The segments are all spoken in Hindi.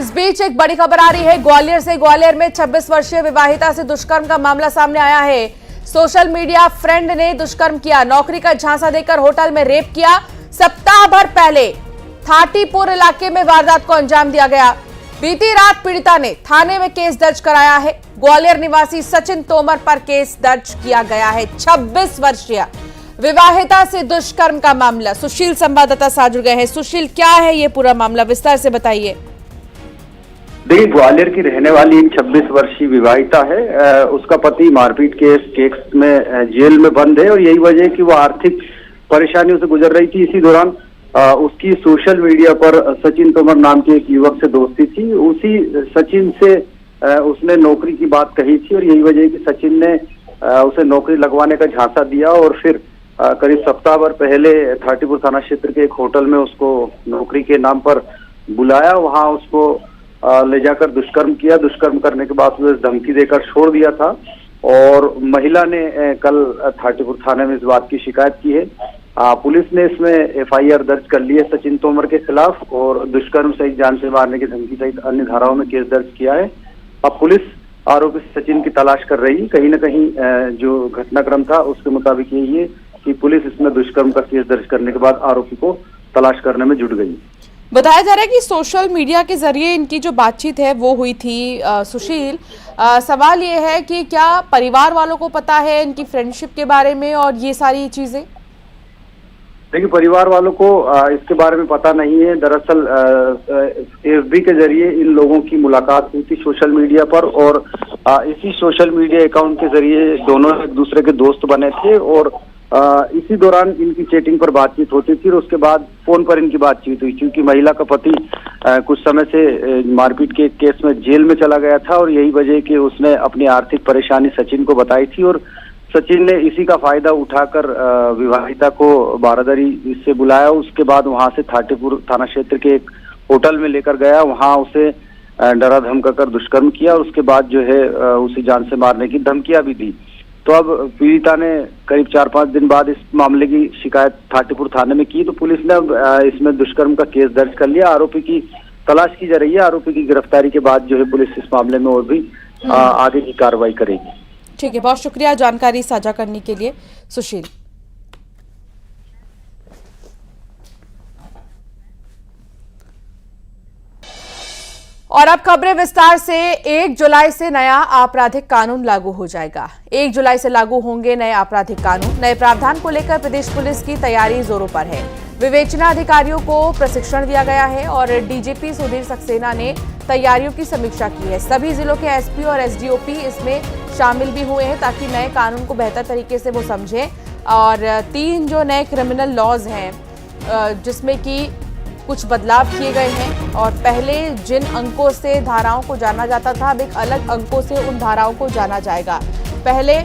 इस बीच एक बड़ी खबर आ रही है ग्वालियर से। ग्वालियर में 26 वर्षीय विवाहिता से दुष्कर्म का मामला सामने आया है। सोशल मीडिया फ्रेंड ने दुष्कर्म किया, नौकरी का झांसा देकर होटल में रेप किया। सप्ताह भर पहले थाटीपुर इलाके में वारदात को अंजाम दिया गया। बीती रात पीड़िता ने थाने में केस दर्ज कराया है। ग्वालियर निवासी सचिन तोमर पर केस दर्ज किया गया है। 26 वर्षीय विवाहिता से दुष्कर्म का मामला। सुशील संवाददाता साथ जुड़ गए हैं। सुशील, क्या है ये पूरा मामला, विस्तार से बताइए। देखिए, ग्वालियर की रहने वाली एक 26 वर्षीय विवाहिता है। उसका पति मारपीट केस में जेल में बंद है और यही वजह है कि वो आर्थिक परेशानियों से गुजर रही थी। इसी दौरान उसकी सोशल मीडिया पर सचिन तोमर नाम के एक युवक से दोस्ती थी। उसी सचिन से उसने नौकरी की बात कही थी और यही वजह है कि सचिन ने उसे नौकरी लगवाने का झांसा दिया और फिर करीब सप्ताह भर पहले थाटीपुर थाना क्षेत्र के एक होटल में उसको नौकरी के नाम पर बुलाया। वहां उसको ले जाकर दुष्कर्म किया। दुष्कर्म करने के बाद उसे धमकी देकर छोड़ दिया था और महिला ने कल थाटीपुर थाने में इस बात की शिकायत की है। पुलिस ने इसमें एफआईआर दर्ज कर ली है सचिन तोमर के खिलाफ और दुष्कर्म सहित जान से मारने की धमकी सहित अन्य धाराओं में केस दर्ज किया है। अब पुलिस आरोपी सचिन की तलाश कर रही है। कहीं न कहीं जो घटनाक्रम था उसके मुताबिक यही है कि पुलिस इसमें दुष्कर्म का केस दर्ज करने के बाद आरोपी को तलाश करने में जुट गई। बताया जा रहा है कि सोशल मीडिया के जरिए इनकी जो बातचीत है वो हुई थी। सुशील, सवाल ये है कि क्या परिवार वालों को पता है इनकी फ्रेंडशिप के बारे में और ये सारी चीजें? देखिए, परिवार वालों को इसके बारे में पता नहीं है। दरअसल एफबी के जरिए इन लोगों की मुलाकात हुई थी सोशल मीडिया पर और इसी सोशल मीडिया अकाउंट के जरिए दोनों एक दूसरे के दोस्त बने थे और इसी दौरान इनकी चैटिंग पर बातचीत होती थी और उसके बाद फोन पर इनकी बातचीत हुई। क्योंकि महिला का पति कुछ समय से मारपीट के केस में जेल में चला गया था और यही वजह कि उसने अपनी आर्थिक परेशानी सचिन को बताई थी और सचिन ने इसी का फायदा उठाकर विवाहिता को बारादरी से बुलाया। उसके बाद वहां से थाटीपुर थाना क्षेत्र के एक होटल में लेकर गया। वहां उसे डरा धमका कर दुष्कर्म किया और उसके बाद जो है उसे जान से मारने की धमकियां भी दी। तो अब पीड़िता ने करीब 4-5 दिन बाद इस मामले की शिकायत थाटीपुर थाने में की तो पुलिस ने अब इसमें दुष्कर्म का केस दर्ज कर लिया। आरोपी की तलाश की जा रही है। आरोपी की गिरफ्तारी के बाद जो है पुलिस इस मामले में और भी आगे की कार्रवाई करेगी। ठीक है, बहुत शुक्रिया जानकारी साझा करने के लिए सुशील। और अब खबरें विस्तार से। 1 जुलाई से नया आपराधिक कानून लागू हो जाएगा। 1 जुलाई से लागू होंगे नए आपराधिक कानून। नए प्रावधान को लेकर प्रदेश पुलिस की तैयारी जोरों पर है। विवेचना अधिकारियों को प्रशिक्षण दिया गया है और डीजीपी सुधीर सक्सेना ने तैयारियों की समीक्षा की है। सभी जिलों के एसपी और एसडीओपी इसमें शामिल भी हुए हैं ताकि नए कानून को बेहतर तरीके से वो समझें। और 3 जो नए क्रिमिनल लॉज हैं जिसमें कि कुछ बदलाव किए गए हैं और पहले जिन अंकों से धाराओं को जाना जाता था अब एक अलग अंकों से उन धाराओं को जाना जाएगा। पहले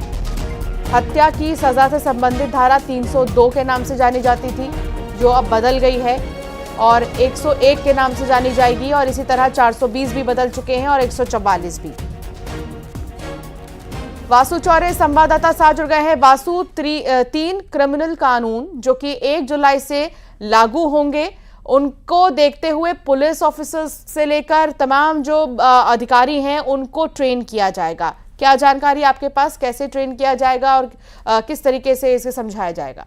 हत्या की सजा से संबंधित धारा 302 के नाम से जानी जाती थी जो अब बदल गई है और 101 के नाम से जानी जाएगी और इसी तरह 420 भी बदल चुके हैं और 144 भी। वासु चौरे संवाददाता साथ जुड़ गए हैं। वासु, 3 क्रिमिनल कानून जो कि 1 जुलाई से लागू होंगे उनको देखते हुए पुलिस ऑफिसर्स से लेकर तमाम जो अधिकारी हैं उनको ट्रेन किया जाएगा। क्या जानकारी आपके पास, कैसे ट्रेन किया जाएगा और किस तरीके से इसे समझाया जाएगा?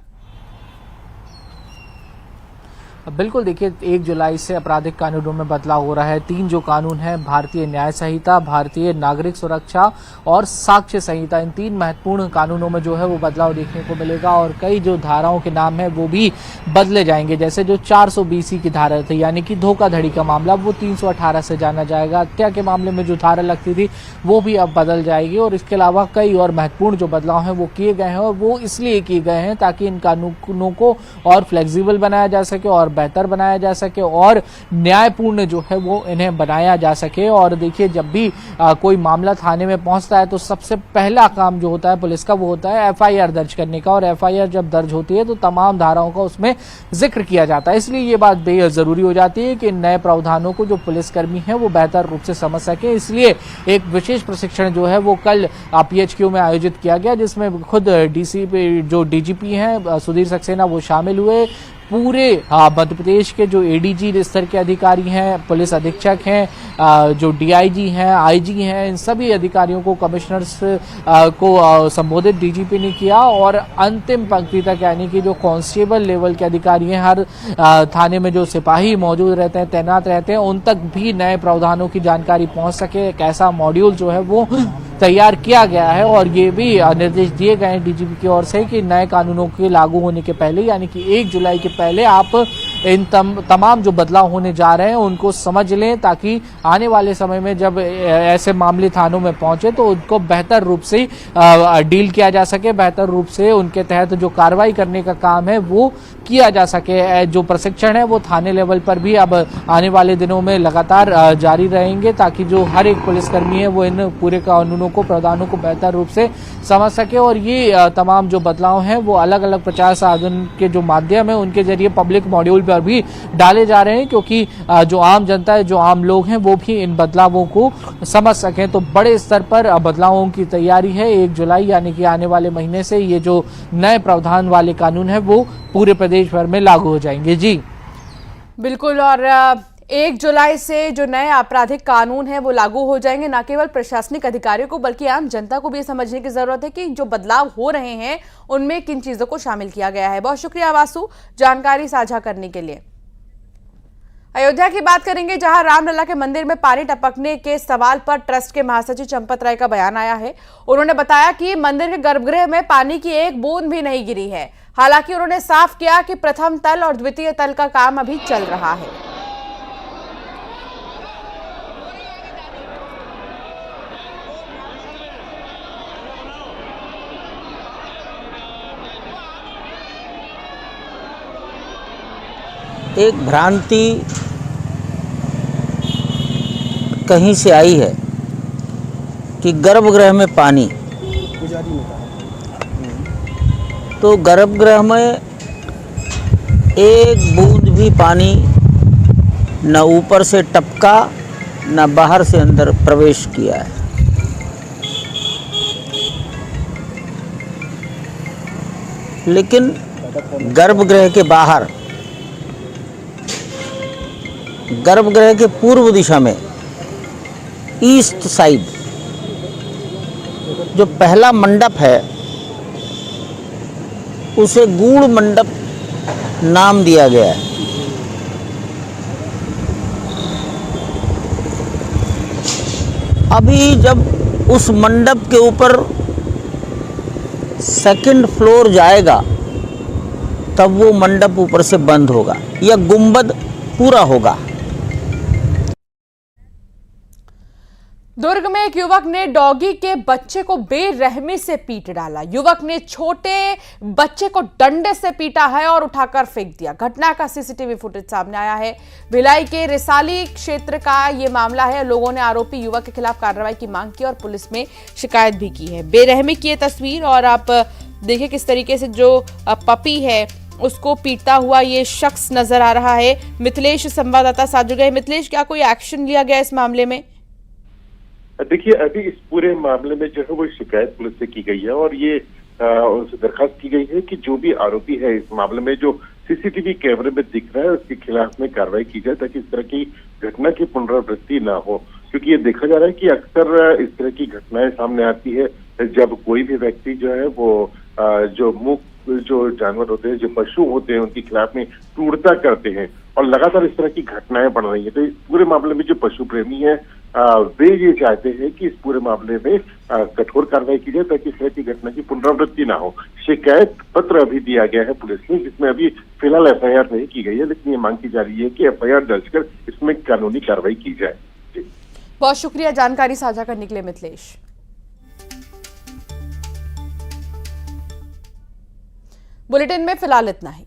बिल्कुल, देखिए 1 जुलाई से आपराधिक कानूनों में बदलाव हो रहा है। 3 जो कानून हैं, भारतीय न्याय संहिता, भारतीय नागरिक सुरक्षा और साक्ष्य संहिता, इन 3 महत्वपूर्ण कानूनों में जो है वो बदलाव देखने को मिलेगा और कई जो धाराओं के नाम है वो भी बदले जाएंगे। जैसे जो 420 की धारा थी यानी कि धोखाधड़ी का मामला, वो 318 से जाना जाएगा। हत्या के मामले में जो धारा लगती थी वो भी अब बदल जाएगी और इसके अलावा कई और महत्वपूर्ण जो बदलाव हैं वो किए गए हैं और वो इसलिए किए गए हैं ताकि इन कानूनों को और फ्लेक्सिबल बनाया जा सके और बेहतर बनाया जा सके और न्यायपूर्ण जो है वो इन्हें बनाया जा सके। और देखिए, जब भी कोई मामला थाने में पहुंचता है तो सबसे पहला काम जो होता है पुलिस का वो होता है एफआईआर दर्ज करने का और एफआईआर जब दर्ज होती है तो तमाम धाराओं का उसमें जिक्र किया जाता है। इसलिए ये बात बेहद जरूरी हो जाती है कि नए प्रावधानों को जो पुलिसकर्मी हैं वो बेहतर रूप से समझ सके। इसलिए एक विशेष प्रशिक्षण जो है वो कल पीएचक्यू में आयोजित किया गया जिसमें खुद डीसीपी जो डीजीपी हैं सुधीर सक्सेना वो शामिल हुए। पूरे मध्य प्रदेश के जो एडीजी स्तर के अधिकारी हैं, पुलिस अधीक्षक हैं, जो डीआईजी हैं, आईजी हैं, इन सभी अधिकारियों को, कमिश्नर्स को संबोधित डीजीपी ने किया और अंतिम पंक्ति तक, यानी कि जो कांस्टेबल लेवल के अधिकारी हैं, हर थाने में जो सिपाही मौजूद रहते हैं, तैनात रहते हैं, उन तक भी नए प्रावधानों की जानकारी पहुंच सके, एक ऐसा मॉड्यूल जो है वो तैयार किया गया है। और ये भी निर्देश दिए गए हैं डीजीपी की ओर से कि नए कानूनों के लागू होने के पहले, यानी कि 1 जुलाई के पहले आप इन तमाम जो बदलाव होने जा रहे हैं उनको समझ लें, ताकि आने वाले समय में जब ऐसे मामले थानों में पहुंचे तो उनको बेहतर रूप से डील किया जा सके, बेहतर रूप से उनके तहत जो कार्रवाई करने का काम है वो किया जा सके। जो प्रशिक्षण है वो थाने लेवल पर भी अब आने वाले दिनों में लगातार जारी रहेंगे, ताकि जो हर एक पुलिसकर्मी है वो इन पूरे कानूनों को, प्रावधानों को बेहतर रूप से समझ सके। और ये तमाम जो बदलाव हैं वो अलग अलग प्रचार साधन के जो माध्यम है उनके जरिए पब्लिक मॉड्यूल पर भी डाले जा रहे हैं, क्योंकि जो आम जनता है, जो आम लोग हैं, वो भी इन बदलावों को समझ सकें। तो बड़े स्तर पर बदलावों की तैयारी है। 1 जुलाई यानी कि आने वाले महीने से ये जो नए प्रावधान वाले कानून है वो पूरे प्रदेश भर में लागू हो जाएंगे। जी बिल्कुल, और 1 जुलाई से जो नए आपराधिक कानून है वो लागू हो जाएंगे। न केवल प्रशासनिक अधिकारियों को बल्कि आम जनता को भी समझने की जरूरत है कि जो बदलाव हो रहे हैं उनमें किन चीजों को शामिल किया गया है। बहुत शुक्रिया वासु जानकारी साझा करने के लिए। अयोध्या की बात करेंगे, जहां रामलला के मंदिर में पानी टपकने के सवाल पर ट्रस्ट के महासचिव चंपत राय का बयान आया है। उन्होंने बताया कि मंदिर के गर्भगृह में पानी की एक बूंद भी नहीं गिरी है। हालांकि उन्होंने साफ किया कि प्रथम तल और द्वितीय तल का काम अभी चल रहा है। एक भ्रांति कहीं से आई है कि गर्भगृह में पानी, तो गर्भगृह में एक बूंद भी पानी न ऊपर से टपका न बाहर से अंदर प्रवेश किया है। लेकिन गर्भगृह के बाहर, गर्भगृह के पूर्व दिशा में ईस्ट साइड जो पहला मंडप है उसे गूढ़ मंडप नाम दिया गया है। अभी जब उस मंडप के ऊपर सेकंड फ्लोर जाएगा तब वो मंडप ऊपर से बंद होगा या गुंबद पूरा होगा। दुर्ग में एक युवक ने डॉगी के बच्चे को बेरहमी से पीट डाला। युवक ने छोटे बच्चे को डंडे से पीटा है और उठाकर फेंक दिया। घटना का सीसीटीवी फुटेज सामने आया है। भिलाई के रिसाली क्षेत्र का ये मामला है। लोगों ने आरोपी युवक के खिलाफ कार्रवाई की मांग की और पुलिस में शिकायत भी की है। बेरहमी की ये तस्वीर, और आप देखिए किस तरीके से जो पपी है उसको पीटता हुआ ये शख्स नजर आ रहा है। मिथिलेश संवाददाता साथ जुड़ गए। मिथिलेश, क्या कोई एक्शन लिया गया इस मामले में? देखिए, अभी इस पूरे मामले में जो है वो शिकायत पुलिस से की गई है और ये उनसे दरखास्त की गई है कि जो भी आरोपी है इस मामले में जो सीसीटीवी कैमरे में दिख रहा है उसके खिलाफ में कार्रवाई की जाए, ताकि इस तरह की घटना की पुनरावृत्ति ना हो। क्योंकि ये देखा जा रहा है कि अक्सर इस तरह की घटनाएं सामने आती है जब कोई भी व्यक्ति जो है वो जो जानवर होते हैं, जो पशु होते हैं, उनके खिलाफ में क्रूरता करते हैं और लगातार इस तरह की घटनाएं बढ़ रही है। तो इस पूरे मामले में जो पशु प्रेमी है वे ये चाहते हैं कि इस पूरे मामले में कठोर कार्रवाई की जाए, ताकि इस तरह की घटना की पुनरावृत्ति ना हो। शिकायत पत्र अभी दिया गया है पुलिस ने, जिसमें अभी फिलहाल एफआईआर नहीं की गई है, लेकिन ये मांग की जा रही है कि एफआईआर दर्ज कर इसमें कानूनी कार्रवाई की जाए। बहुत शुक्रिया जानकारी साझा करने के लिए मिथिलेश। बुलेटिन में फिलहाल इतना ही।